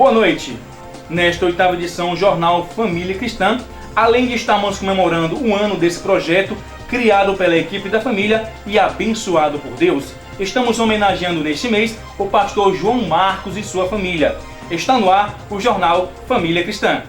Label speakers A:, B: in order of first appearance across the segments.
A: Boa noite! Nesta 8ª edição do Jornal Família Cristã, além de estarmos comemorando um ano desse projeto, criado pela equipe da família e abençoado por Deus, estamos homenageando neste mês o pastor João Marcos e sua família. Está no ar o Jornal Família Cristã.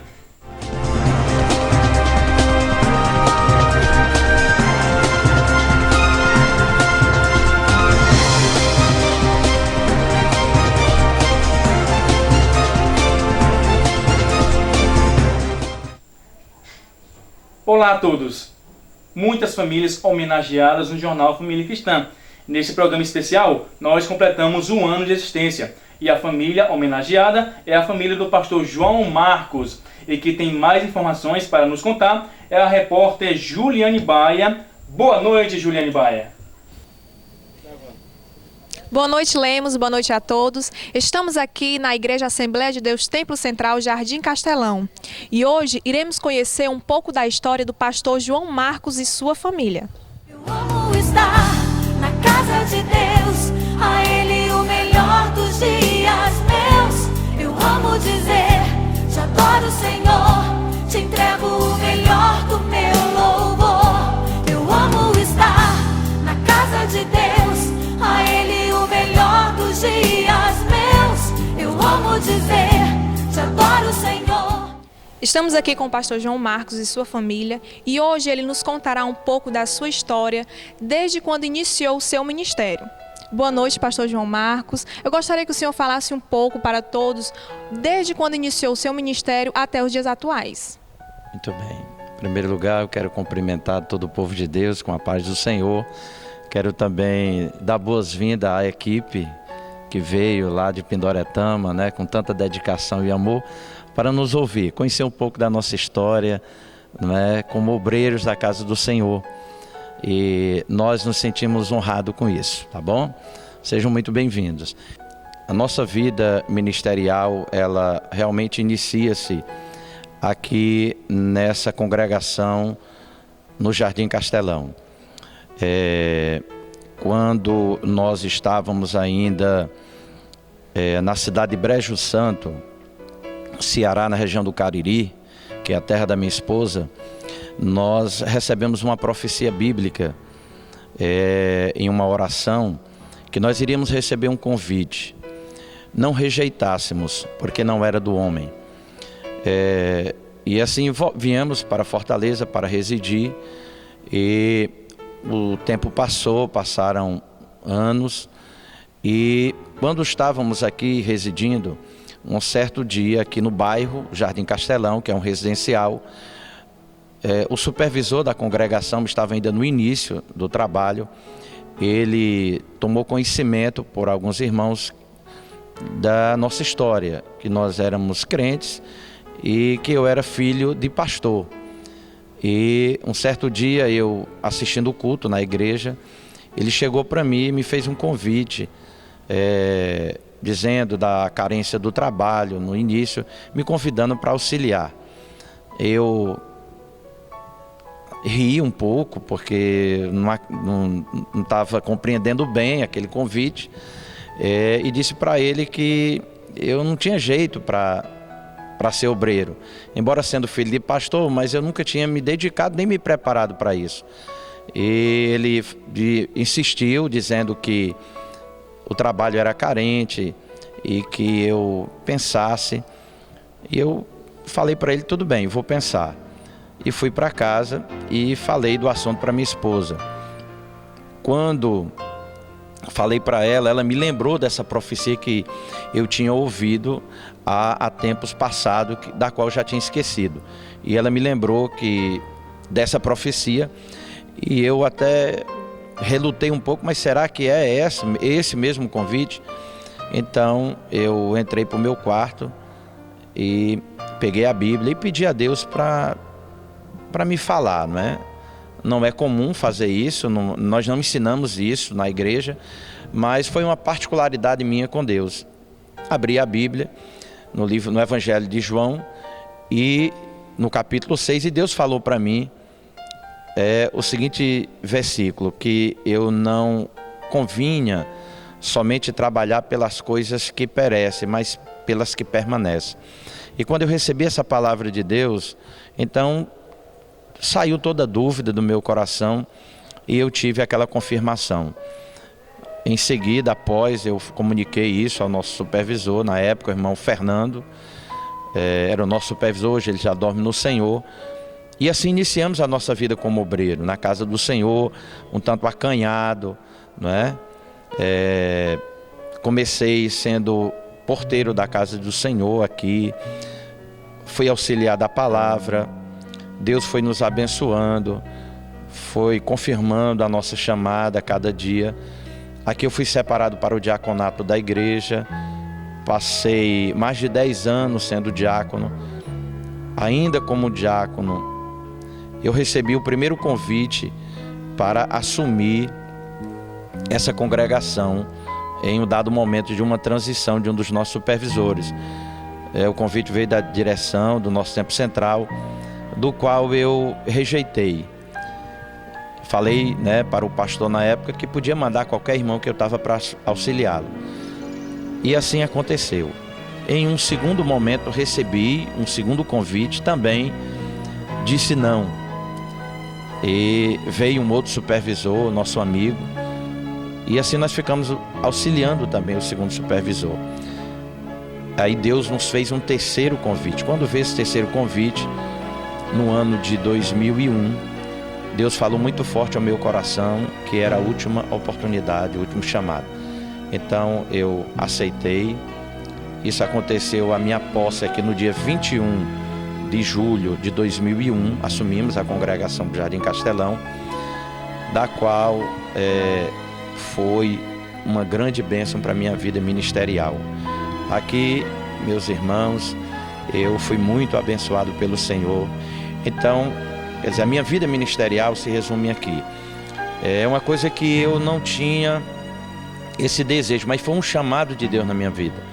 A: Olá a todos! Muitas famílias homenageadas no Jornal Família Cristã. Nesse programa especial, nós completamos um ano de existência. E a família homenageada é a família do pastor João Marcos. E que tem mais informações para nos contar é a repórter Juliane Baia. Boa noite, Juliane Baia!
B: Boa noite, Lemos. Boa noite a todos. Estamos aqui na Igreja Assembleia de Deus Templo Central, Jardim Castelão. E hoje iremos conhecer um pouco da história do pastor João Marcos e sua família.
C: Eu amo estar na casa de Deus, a Ele o melhor dos dias meus. Eu amo dizer, te adoro, Senhor, te entrego o melhor do meu louvor. Eu amo estar na casa de Deus, a Ele o melhor dos dias meus. Eu amo dizer, te adoro, Senhor.
B: Estamos aqui com o pastor João Marcos e sua família e hoje ele nos contará um pouco da sua história desde quando iniciou o seu ministério. Boa noite, pastor João Marcos. Eu gostaria que o senhor falasse um pouco para todos desde quando iniciou o seu ministério até os dias atuais.
D: Muito bem. Em primeiro lugar, eu quero cumprimentar todo o povo de Deus com a paz do Senhor. Quero também dar boas-vindas à equipe que veio lá de Pindoretama, né, com tanta dedicação e amor, para nos ouvir, conhecer um pouco da nossa história, né, como obreiros da casa do Senhor. E nós nos sentimos honrados com isso, tá bom? Sejam muito bem-vindos. A nossa vida ministerial, ela realmente inicia-se aqui nessa congregação no Jardim Castelão. Quando nós estávamos ainda na cidade de Brejo Santo, Ceará, na região do Cariri, que é a terra da minha esposa, nós recebemos uma profecia bíblica em uma oração que nós iríamos receber um convite. Não rejeitássemos, porque não era do homem. E assim viemos para Fortaleza para residir e o tempo passou, passaram anos e quando estávamos aqui residindo, um certo dia aqui no bairro Jardim Castelão, que é um residencial, o supervisor da congregação estava ainda no início do trabalho. Ele tomou conhecimento por alguns irmãos da nossa história, que nós éramos crentes e que eu era filho de pastor. E um certo dia, eu assistindo o culto na igreja, ele chegou para mim e me fez um convite, dizendo da carência do trabalho no início, me convidando para auxiliar. Eu ri um pouco, porque não estava compreendendo bem aquele convite, e disse para ele que eu não tinha jeito para ser obreiro, embora sendo filho de pastor, mas eu nunca tinha me dedicado nem me preparado para isso. E ele insistiu, dizendo que o trabalho era carente e que eu pensasse. E eu falei para ele, tudo bem, vou pensar. E fui para casa e falei do assunto para minha esposa. Quando falei para ela, ela me lembrou dessa profecia que eu tinha ouvido há tempos passados, da qual eu já tinha esquecido. E ela me lembrou dessa profecia, e eu até relutei um pouco, mas será que é esse mesmo convite? Então eu entrei para o meu quarto e peguei a Bíblia e pedi a Deus para me falar, não é? Não é comum fazer isso, nós não ensinamos isso na igreja, mas foi uma particularidade minha com Deus. Abri a Bíblia no Evangelho de João e no capítulo 6, e Deus falou para mim o seguinte versículo, que eu não convinha somente trabalhar pelas coisas que perecem, mas pelas que permanecem. E quando eu recebi essa palavra de Deus, então saiu toda dúvida do meu coração e eu tive aquela confirmação. Em seguida, após, eu comuniquei isso ao nosso supervisor, na época, o irmão Fernando, era o nosso supervisor, hoje ele já dorme no Senhor. E assim iniciamos a nossa vida como obreiro, na casa do Senhor, um tanto acanhado, não é? Comecei sendo porteiro da casa do Senhor aqui, fui auxiliar da palavra, Deus foi nos abençoando, foi confirmando a nossa chamada a cada dia. Aqui eu fui separado para o diaconato da igreja, passei mais de 10 anos sendo diácono. Ainda como diácono, eu recebi o primeiro convite para assumir essa congregação em um dado momento de uma transição de um dos nossos supervisores. O convite veio da direção do nosso Tempo Central, do qual eu rejeitei. Falei, para o pastor na época que podia mandar qualquer irmão que eu estava para auxiliá-lo. E assim aconteceu. Em um segundo momento recebi um segundo convite, também disse não. E veio um outro supervisor, nosso amigo, e assim nós ficamos auxiliando também o segundo supervisor. Aí Deus nos fez um terceiro convite. Quando veio esse terceiro convite, no ano de 2001, Deus falou muito forte ao meu coração que era a última oportunidade, o último chamado. Então eu aceitei. Isso aconteceu, a minha posse aqui no dia 21 de julho de 2001. Assumimos a congregação do Jardim Castelão, da qual foi uma grande bênção para a minha vida ministerial. Aqui, meus irmãos, eu fui muito abençoado pelo Senhor. Então, quer dizer, a minha vida ministerial se resume aqui. É uma coisa que eu não tinha esse desejo, mas foi um chamado de Deus na minha vida.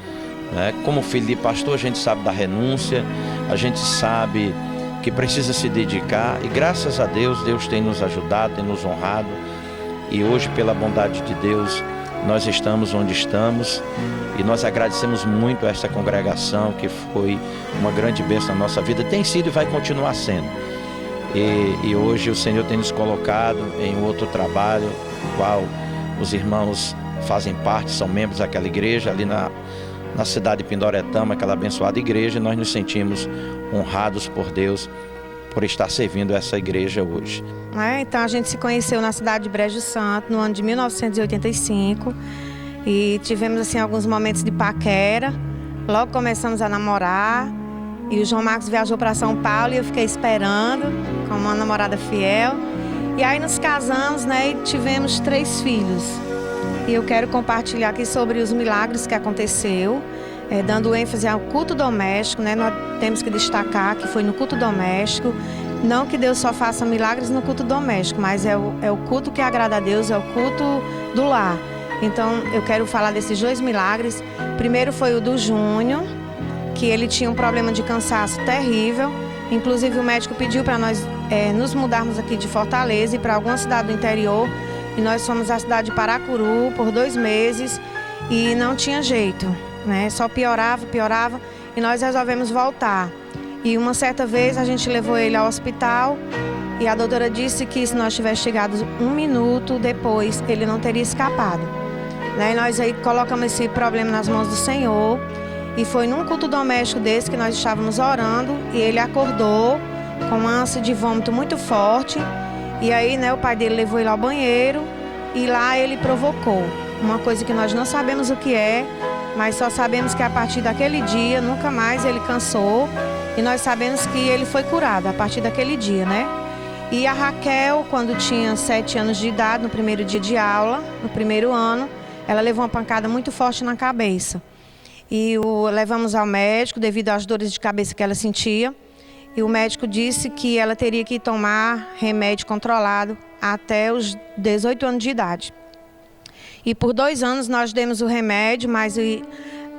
D: Como filho de pastor, a gente sabe da renúncia, a gente sabe que precisa se dedicar. E graças a Deus, Deus tem nos ajudado, tem nos honrado. E hoje, pela bondade de Deus, nós estamos onde estamos. E nós agradecemos muito a esta congregação, que foi uma grande bênção na nossa vida. Tem sido e vai continuar sendo. E hoje o Senhor tem nos colocado em outro trabalho, no qual os irmãos fazem parte, são membros daquela igreja, ali na cidade de Pindoretama, aquela abençoada igreja, e nós nos sentimos honrados por Deus, por estar servindo essa igreja hoje.
E: Então a gente se conheceu na cidade de Brejo Santo, no ano de 1985, e tivemos assim alguns momentos de paquera, logo começamos a namorar. E o João Marcos viajou para São Paulo e eu fiquei esperando, como uma namorada fiel. E aí nos casamos, e tivemos 3 filhos. E eu quero compartilhar aqui sobre os milagres que aconteceu, dando ênfase ao culto doméstico, Nós temos que destacar que foi no culto doméstico. Não que Deus só faça milagres no culto doméstico, mas é o culto que agrada a Deus, é o culto do lar. Então eu quero falar desses 2 milagres. Primeiro foi o do Júnior, que ele tinha um problema de cansaço terrível. Inclusive o médico pediu para nós nos mudarmos aqui de Fortaleza e para alguma cidade do interior. E nós fomos à cidade de Paracuru por 2 meses e não tinha jeito, Só piorava. E nós resolvemos voltar. E uma certa vez a gente levou ele ao hospital e a doutora disse que se nós tivéssemos chegado 1 minuto depois, ele não teria escapado. E nós aí colocamos esse problema nas mãos do Senhor. E foi num culto doméstico desse que nós estávamos orando e ele acordou com uma ânsia de vômito muito forte. E aí, o pai dele levou ele ao banheiro e lá ele provocou uma coisa que nós não sabemos o que é, mas só sabemos que a partir daquele dia, nunca mais ele cansou. E nós sabemos que ele foi curado a partir daquele dia, E a Raquel, quando tinha 7 anos de idade, no primeiro dia de aula, no primeiro ano, ela levou uma pancada muito forte na cabeça. E levamos ao médico devido às dores de cabeça que ela sentia. E o médico disse que ela teria que tomar remédio controlado até os 18 anos de idade. E por 2 anos nós demos o remédio, mas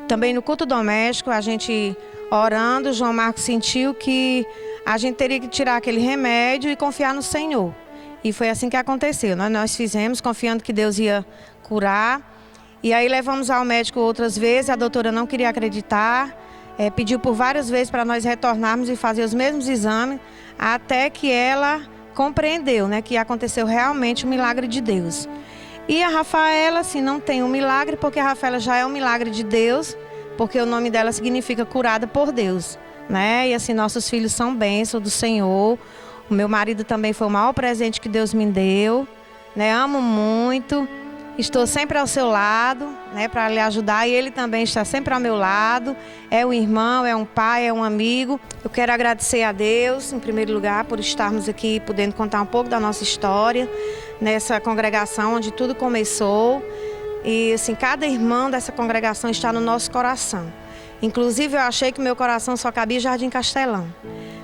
E: também no culto doméstico, a gente orando, o João Marcos sentiu que a gente teria que tirar aquele remédio e confiar no Senhor. E foi assim que aconteceu. Nós fizemos, confiando que Deus ia curar. E aí levamos ao médico outras vezes, a doutora não queria acreditar, pediu por várias vezes para nós retornarmos e fazer os mesmos exames, até que ela compreendeu, né, que aconteceu realmente um milagre de Deus. E a Rafaela, assim, não tem um milagre, porque a Rafaela já é um milagre de Deus, porque o nome dela significa curada por Deus, né? E assim, nossos filhos são bênção do Senhor. O meu marido também foi o maior presente que Deus me deu, né? Amo muito. Estou sempre ao seu lado, né, para lhe ajudar, e ele também está sempre ao meu lado. É um irmão, é um pai, é um amigo. Eu quero agradecer a Deus, em primeiro lugar, por estarmos aqui podendo contar um pouco da nossa história, nessa congregação onde tudo começou. E assim, cada irmão dessa congregação está no nosso coração. Inclusive, eu achei que meu coração só cabia em Jardim Castelão.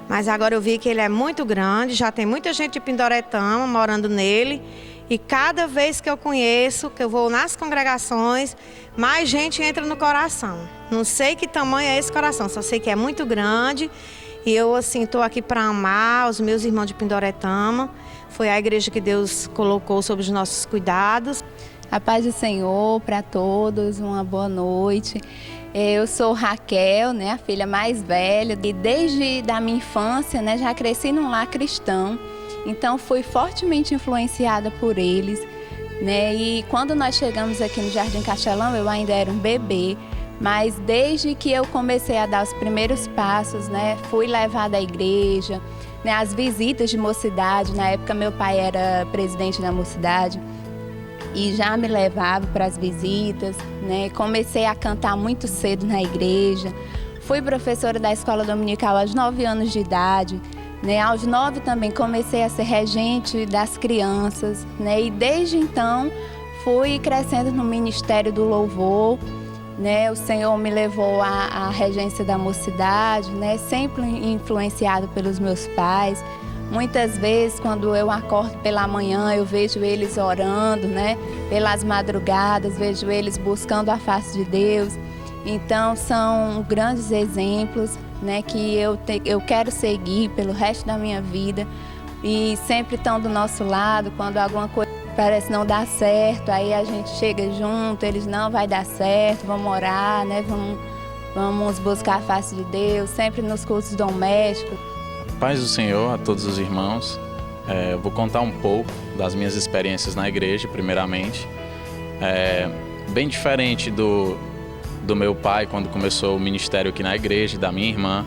E: Mas agora eu vi que ele é muito grande, já tem muita gente de Pindoretama morando nele. E cada vez que eu conheço, que eu vou nas congregações, mais gente entra no coração. Não sei que tamanho é esse coração, só sei que é muito grande. E eu, assim, estou aqui para amar os meus irmãos de Pindoretama. Foi a igreja que Deus colocou sob os nossos cuidados.
F: A paz do Senhor para todos, uma boa noite. Eu sou Raquel, né, a filha mais velha, e desde da minha infância, né, já cresci num lar cristão, então fui fortemente influenciada por eles, né, e quando nós chegamos aqui no Jardim Castelão, eu ainda era um bebê, mas desde que eu comecei a dar os primeiros passos, né, fui levada à igreja, né, as visitas de mocidade, na época meu pai era presidente da mocidade, e já me levava para as visitas, né? Comecei a cantar muito cedo na igreja. Fui professora da escola dominical aos 9 anos de idade, né? Aos 9 também comecei a ser regente das crianças, né? E desde então fui crescendo no ministério do louvor, né? O Senhor me levou à regência da mocidade, né? Sempre influenciado pelos meus pais. Muitas vezes, quando eu acordo pela manhã, eu vejo eles orando, né? Pelas madrugadas, vejo eles buscando a face de Deus. Então, são grandes exemplos, né? Que eu quero seguir pelo resto da minha vida. E sempre estão do nosso lado, quando alguma coisa parece não dar certo, aí a gente chega junto, eles não vai dar certo, vamos orar, né? Vamos buscar a face de Deus, sempre nos cultos domésticos.
G: Paz do Senhor a todos os irmãos. Eu vou contar um pouco das minhas experiências na igreja, primeiramente. Bem diferente do meu pai, quando começou o ministério aqui na igreja, e da minha irmã.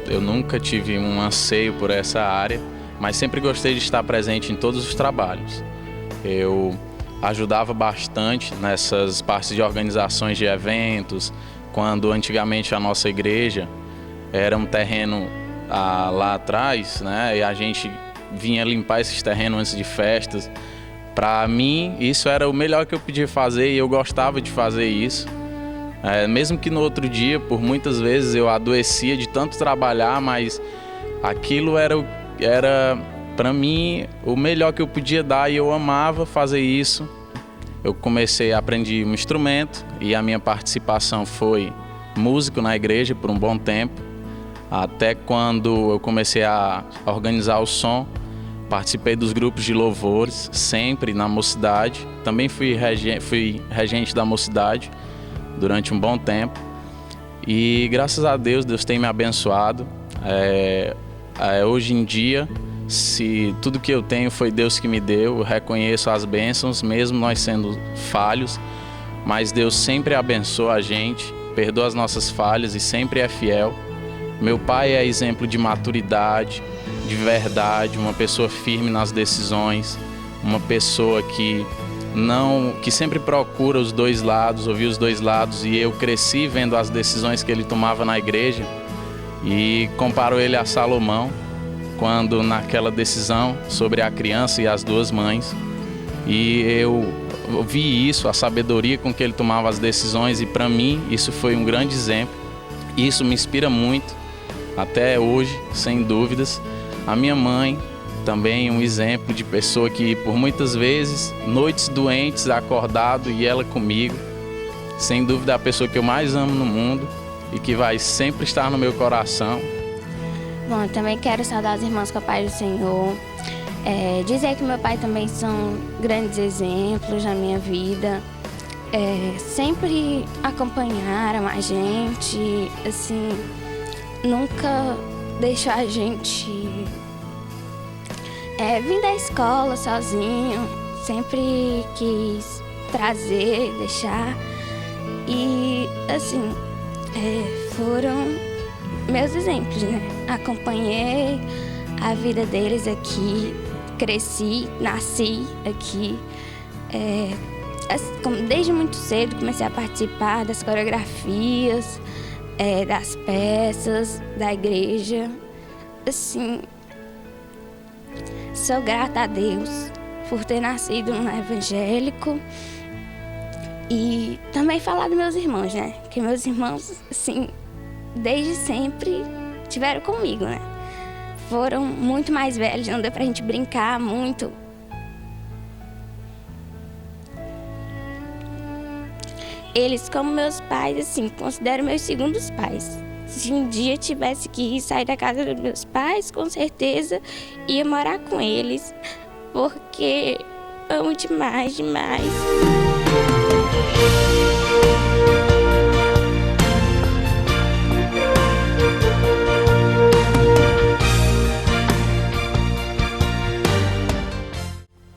G: Eu nunca tive um anseio por essa área, mas sempre gostei de estar presente em todos os trabalhos. Eu ajudava bastante nessas partes de organizações de eventos, quando antigamente a nossa igreja era um terreno lá atrás, né? E a gente vinha limpar esses terrenos antes de festas. Para mim, isso era o melhor que eu podia fazer e eu gostava de fazer isso. Mesmo que no outro dia, por muitas vezes eu adoecia de tanto trabalhar, mas aquilo era para mim o melhor que eu podia dar e eu amava fazer isso. Eu aprendi um instrumento e a minha participação foi músico na igreja por um bom tempo. Até quando eu comecei a organizar o som, participei dos grupos de louvores, sempre na mocidade. Também fui regente da mocidade durante um bom tempo. E graças a Deus, Deus tem me abençoado. Hoje em dia, se tudo que eu tenho foi Deus que me deu, eu reconheço as bênçãos, mesmo nós sendo falhos. Mas Deus sempre abençoa a gente, perdoa as nossas falhas e sempre é fiel. Meu pai é exemplo de maturidade, de verdade, uma pessoa firme nas decisões, uma pessoa que sempre procura os dois lados, ouvir os dois lados, e eu cresci vendo as decisões que ele tomava na igreja e comparo ele a Salomão, quando naquela decisão sobre a criança e as duas mães, e eu vi isso, a sabedoria com que ele tomava as decisões, e para mim isso foi um grande exemplo, e isso me inspira muito. Até hoje, sem dúvidas. A minha mãe também um exemplo de pessoa que por muitas vezes, noites doentes, acordado e ela comigo. Sem dúvida a pessoa que eu mais amo no mundo e que vai sempre estar no meu coração.
H: Bom, eu também quero saudar os irmãos com a paz do Senhor. Dizer que meu pai também são grandes exemplos na minha vida. sempre acompanharam a gente, assim, nunca deixou a gente vir da escola sozinho, sempre quis trazer, deixar. E, assim, foram meus exemplos, né? Acompanhei a vida deles aqui, cresci, nasci aqui. Desde muito cedo comecei a participar das coreografias, das peças, da igreja. Assim, sou grata a Deus por ter nascido no evangélico. E também falar dos meus irmãos, né? Que meus irmãos, assim, desde sempre estiveram comigo, né? Foram muito mais velhos, não deu pra gente brincar muito. Eles, como meus pais, assim, considero meus segundos pais. Se um dia tivesse que sair da casa dos meus pais, com certeza ia morar com eles, porque amo demais, demais.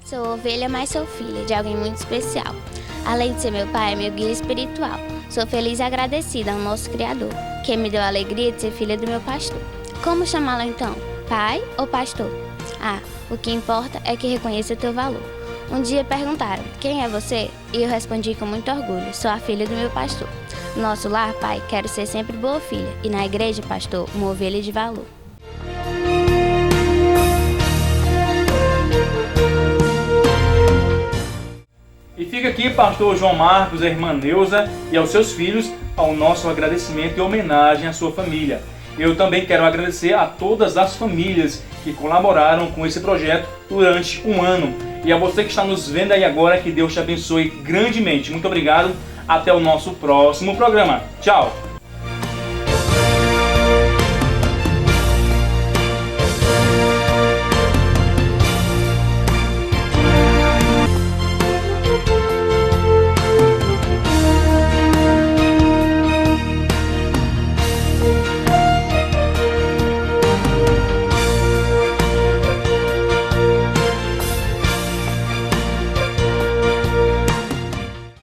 H: Sou ovelha, mas sou filha de alguém muito especial. Além de ser meu pai, é meu guia espiritual. Sou feliz e agradecida ao nosso Criador, que me deu a alegria de ser filha do meu pastor. Como chamá-lo então? Pai ou pastor? O que importa é que reconheça o teu valor. Um dia perguntaram, quem é você? E eu respondi com muito orgulho, sou a filha do meu pastor. No nosso lar, pai, quero ser sempre boa filha. E na igreja, pastor, uma ovelha de valor.
A: E fica aqui, pastor João Marcos, a irmã Neuza e aos seus filhos, ao nosso agradecimento e homenagem à sua família. Eu também quero agradecer a todas as famílias que colaboraram com esse projeto durante um ano. E a você que está nos vendo aí agora, que Deus te abençoe grandemente. Muito obrigado. Até o nosso próximo programa. Tchau!